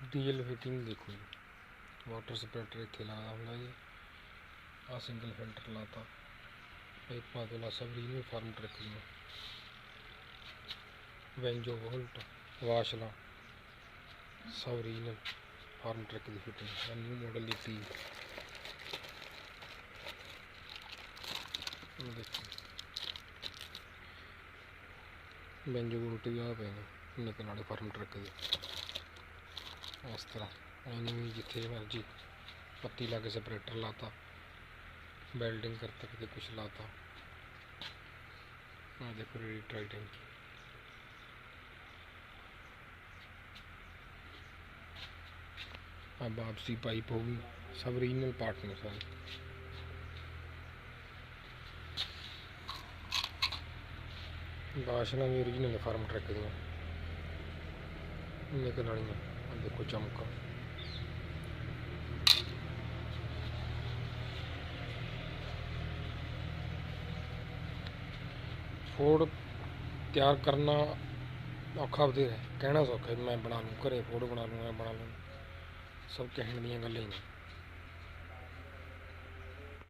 Diesel fitting देखो जी, water separator इत्थे लाया हुंदा जी। आ सिंगल फिल्टर लाता, पाइपां तो ला सब रीजनल फार्म ट्रक दी, वेंजो वोल्ट वाशला सब रीजनल फार्म ट्रक की फिटिंग। न्यू मॉडल की टी देखो, वेंजो वोल्ट भी आ पे ने निकल वाले फार्म ट्रक की। इस तरह इन्हें भी जिथे मर्जी पत्ती ला के सेपरेटर लाता, वेल्डिंग करता, कितने कुछ लाता। देखो रेडी ट्राई टैंकी, वापसी पाइप होगी, सब रीजनल पार्ट ने सारे। वाशना भी ओरिजिनल फार्म ट्रक दी निकल वाली। देखो चमका, फोड़ तैयार करना औखा बथेरा, कहना सौखा मैं बना लूँ घरे, फोड़ बना लूँ, मैं बना लूँ, सब कहने दी गल्लां ही ने।